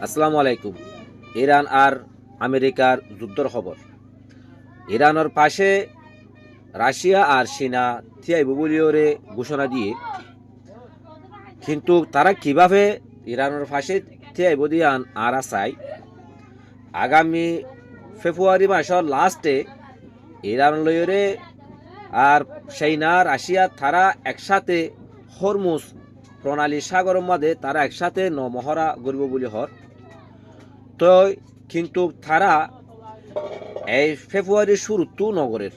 আসসালামু আলাইকুম। ইরান আর আমেরিকার যুদ্ধর খবর। ইরানের পাশে রাশিয়া আর চীনা থিয়াইব বলিওরে ঘোষণা দিয়ে, কিন্তু তারা কিভাবে ইরানের পাশে থিয়াইব দিয়ান আর চাই আগামী ফেব্রুয়ারি মাসের লাস্টে ইরান লইরে আর চীনা রাশিয়া তারা একসাথে হরমুজ প্রণালী সাগরের মধ্যে তারা একসাথে নমহরা করব বলি হর। তো কিন্তু তারা এই ফেব্রুয়ারির শুরুতেও নগরের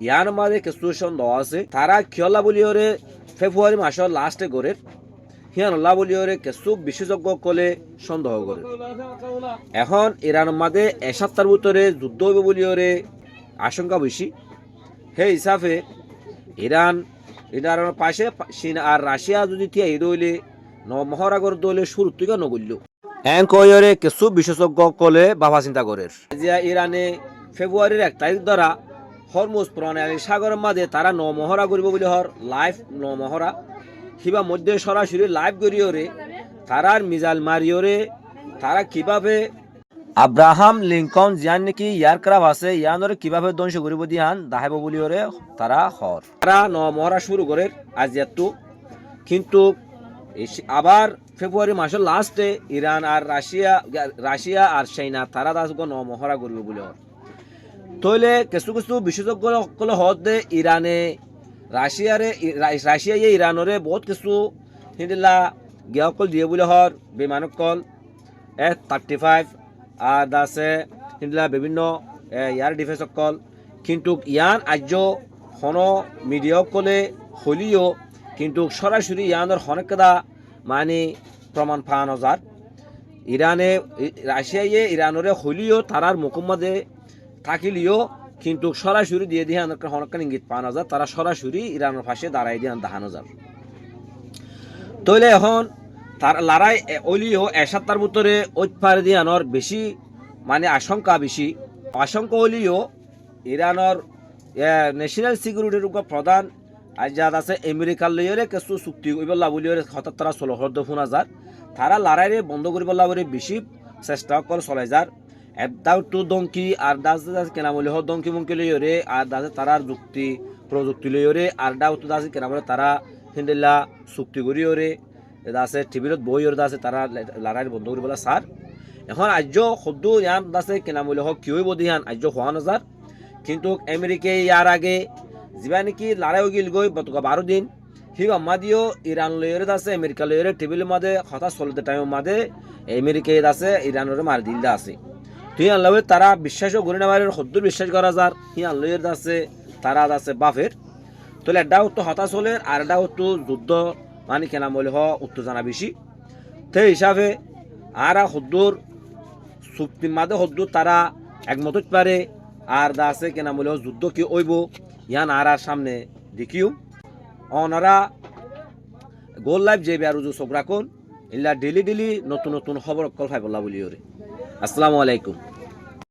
ইয়ার মাঝে কিছু সন্দেহ আছে তারা কিয়লা বলিওরে ফেব্রুয়ারি মাসের লাস্টে গড়ের হিয়ানল্লা বলিওরে কিছু বিশেষজ্ঞ কলে সন্দেহ করে। এখন ইরানের মাঝে এক সপ্তাহের ভিতরে যুদ্ধ হইব বলিওরে আশঙ্কা বেশি। সেই হিসাবে ইরানের পাশে চীন আর রাশিয়া যদি থিয়াই দইলে মহারাগর দইলে শুরু থেকে নগল্য এনকয়রে কিছু বিশেষজ্ঞ কলে বাবা চিন্তা করে যে ইরানে ফেব্রুয়ারির 1 তারিখ দ্বারা হরমুজ প্রণালী সাগরের মাঝে তারা নমহরা করব বলে হর লাইভ নমহরা কিবা মধ্যে সরাসরি লাইভ করিওরে তারার মিজাইল মারিওরে তারা কিভাবে আব্রাহাম লিঙ্কন জিয়ান নাকি এয়ারক্রাফট আছে ইয়ানরে কিভাবে ধ্বংস করিব দিয়ান দাহাব বলিওরে তারা হর তারা নমহরা শুরু করে আজ এত। কিন্তু আবার ফেব্রুয়ারি মাসের লাস্টে ইরান আর রাশিয়া আর চাইনা তারা দাসগ নমহরা করবে বলে হর। তইলে কিছু কিছু বিশেষজ্ঞ হতে ইরানে রাশিয়া ইরানরে বহুত কিছু হিন্দিলা গিয়াকল দিয়ে বলে হর বিমানকল F-35 আর দাসে হিন্দিলা বিভিন্ন ইয়ার ডিফেন্স কল। কিন্তু ইয়ান আর্য হন মিডিয়া কলে হলিও কিন্তু সরাসরি ইয়ানোর হনেকদা মানে প্রমাণ পাওয়া নজার ইরানরে হলিও তারার মুকুম্মদে থাকিলিও কিন্তু সরাসরি দিয়ে দিয়ে হনকান ইঙ্গিত পাওয়া নজার তারা সরাসরি ইরানের পাশে দাঁড়াই দিয়ে দেখানো যার। তইলে এখন তার লড়াই অলিও এক সপ্তাহের ভিতরে ঐপার দিয়ানোর বেশি মানে আশঙ্কা হলিও ইরানোর ন্যাশনাল সিকিউরিটির উপর প্রধান আজাদ আছে আমেরিকার লইরে কিছু চুক্তি করিবলা বলিওরে হঠাৎ তারা ষোলশর্দ শোনা যার তারা লড়াইরে বন্ধ করিবলা বলে বেশি চেষ্টা কর চলাই যার একদাও টু দঙ্কি আর দাস কেনা বলে হ দঙ্কি মুঙ্কি লইরে আর দাসে তারার যুক্তি প্রযুক্তি লইরে আর দাও টু দাস কেনা বলে তারা হিন্দিলা চুক্তি করিওরে দাসে টিভিত বইর দাসে তারা লড়াই বন্ধ করিবলা সার। এখন আর্য সদ্য ইয়ান দাসে কেনা বলে হোক কি হইব দিহান আর্য হওয়া নজার। কিন্তু আমেরিকায় ইয়ার আগে যা নাকি লড়াই গিল গই 12 দিন হি মাদিও ইরান লইরে আছে আমেরিকা লইরে টেবিলের মাঝে কথা চলতে টাইমের মাঝে আমেরিকায় আছে ইরানের মার দিল আছে। তুই আনলে তারা বিশ্বাসও করি না বাইরের সদ্য বিশ্বাস করা যার হি আনলইর আছে তারা আছে বাফের। তাহলে এটাও তো হতাশ হলে আর এটাও তো যুদ্ধ মানে কেনা বলে হ উত্তেজনা বেশি। সেই হিসাবে আর সদ্যর চুক্তির মাঝে সদ্যর তারা একমত পারে আর দা আছে কেনা বলে যুদ্ধ কি ওইব ইয়ান আর সামনে দেখিও ওনারা গোল লাইফ যে বেরুজু চোখ রাখুন ইল্লা ডেলি নতুন নতুন খবর কল ফাইবল্লা বলি ওরে। আসসালামু আলাইকুম।